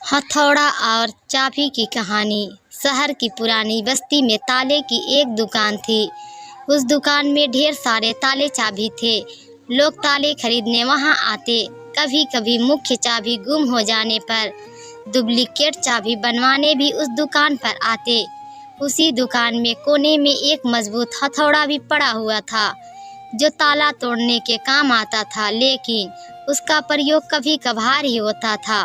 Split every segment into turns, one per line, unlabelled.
हथौड़ा और चाबी की कहानी। शहर की पुरानी बस्ती में ताले की एक दुकान थी। उस दुकान में ढेर सारे ताले चाबी थे। लोग ताले खरीदने वहां आते। कभी कभी मुख्य चाबी गुम हो जाने पर डुप्लीकेट चाबी बनवाने भी उस दुकान पर आते। उसी दुकान में कोने में एक मजबूत हथौड़ा भी पड़ा हुआ था जो ताला तोड़ने के काम आता था, लेकिन उसका प्रयोग कभी कभार ही होता था।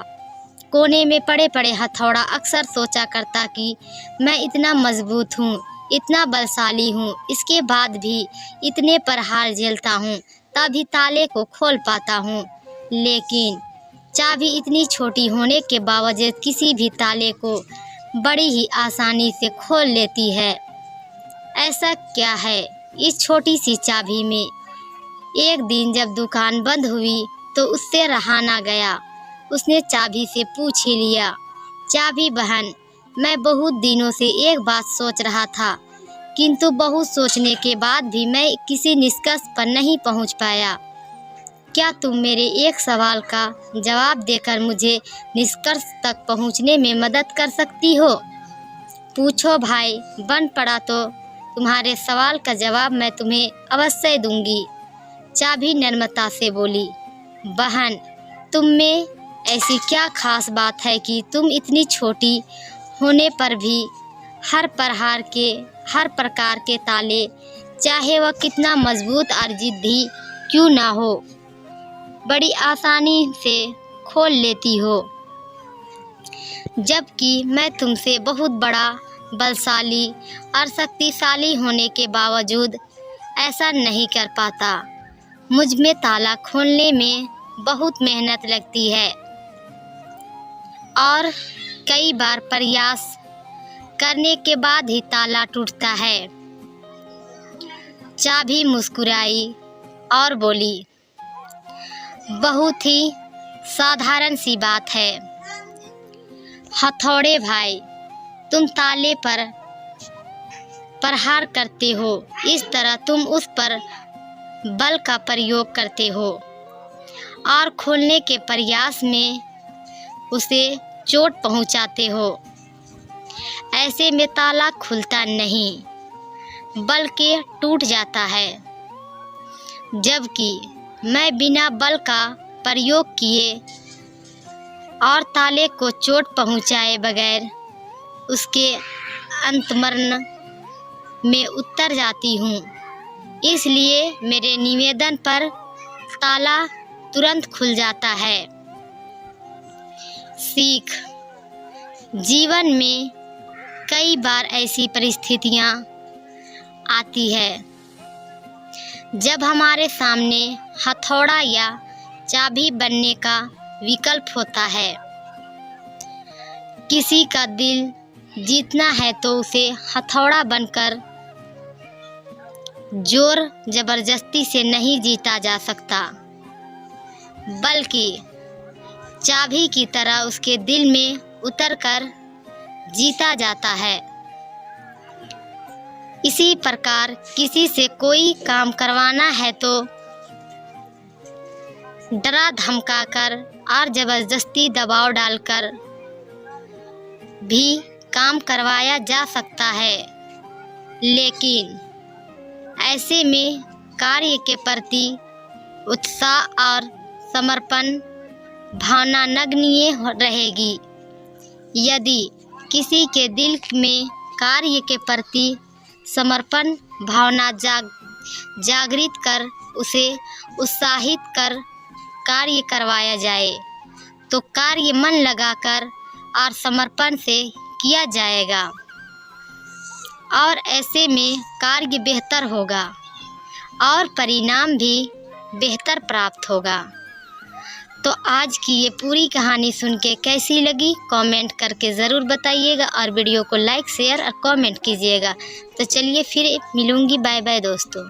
कोने में पड़े पड़े हथौड़ा अक्सर सोचा करता कि मैं इतना मजबूत हूँ, इतना बलशाली हूँ, इसके बाद भी इतने प्रहार झेलता हूँ, तभी ताले को खोल पाता हूँ। लेकिन चाबी इतनी छोटी होने के बावजूद किसी भी ताले को बड़ी ही आसानी से खोल लेती है। ऐसा क्या है इस छोटी सी चाबी में? एक दिन जब दुकान बंद हुई तो उससे रहा ना गया। उसने चाबी से पूछ ही लिया, चाबी बहन, मैं बहुत दिनों से एक बात सोच रहा था, किंतु बहुत सोचने के बाद भी मैं किसी निष्कर्ष पर नहीं पहुंच पाया। क्या तुम मेरे एक सवाल का जवाब देकर मुझे निष्कर्ष तक पहुंचने में मदद कर सकती हो? पूछो भाई, बन पड़ा तो तुम्हारे सवाल का जवाब मैं तुम्हें अवश्य दूंगी। चाबी नम्रता से बोली, बहन, तुम में ऐसी क्या खास बात है कि तुम इतनी छोटी होने पर भी हर प्रकार के ताले, चाहे वह कितना मजबूत और जिद्दी क्यों ना हो, बड़ी आसानी से खोल लेती हो, जबकि मैं तुमसे बहुत बड़ा, बलशाली और शक्तिशाली होने के बावजूद ऐसा नहीं कर पाता। मुझ में ताला खोलने में बहुत मेहनत लगती है और कई बार प्रयास करने के बाद ही ताला टूटता है। चाबी मुस्कुराई और बोली, बहुत ही साधारण सी बात है हथौड़े भाई, तुम ताले पर प्रहार करते हो, इस तरह तुम उस पर बल का प्रयोग करते हो और खोलने के प्रयास में उसे चोट पहुंचाते हो। ऐसे में ताला खुलता नहीं बल्कि टूट जाता है, जबकि मैं बिना बल का प्रयोग किए और ताले को चोट पहुंचाए बगैर उसके अंतर्मन में उतर जाती हूँ। इसलिए मेरे निवेदन पर ताला तुरंत खुल जाता है। सीख। जीवन में कई बार ऐसी परिस्थितियाँ आती है जब हमारे सामने हथौड़ा या चाबी बनने का विकल्प होता है। किसी का दिल जीतना है तो उसे हथौड़ा बनकर जोर जबरदस्ती से नहीं जीता जा सकता, बल्कि चाबी की तरह उसके दिल में उतरकर जीता जाता है। इसी प्रकार किसी से कोई काम करवाना है तो डरा धमकाकर और जबरदस्ती दबाव डालकर भी काम करवाया जा सकता है, लेकिन ऐसे में कार्य के प्रति उत्साह और समर्पण भावना नगण्य रहेगी। यदि किसी के दिल में कार्य के प्रति समर्पण भावना जागृत कर उसे उत्साहित कर कार्य करवाया जाए तो कार्य मन लगाकर और समर्पण से किया जाएगा और ऐसे में कार्य बेहतर होगा और परिणाम भी बेहतर प्राप्त होगा। तो आज की ये पूरी कहानी सुन के कैसी लगी कमेंट करके ज़रूर बताइएगा और वीडियो को लाइक, शेयर और कमेंट कीजिएगा। तो चलिए फिर मिलूँगी। बाय बाय दोस्तों।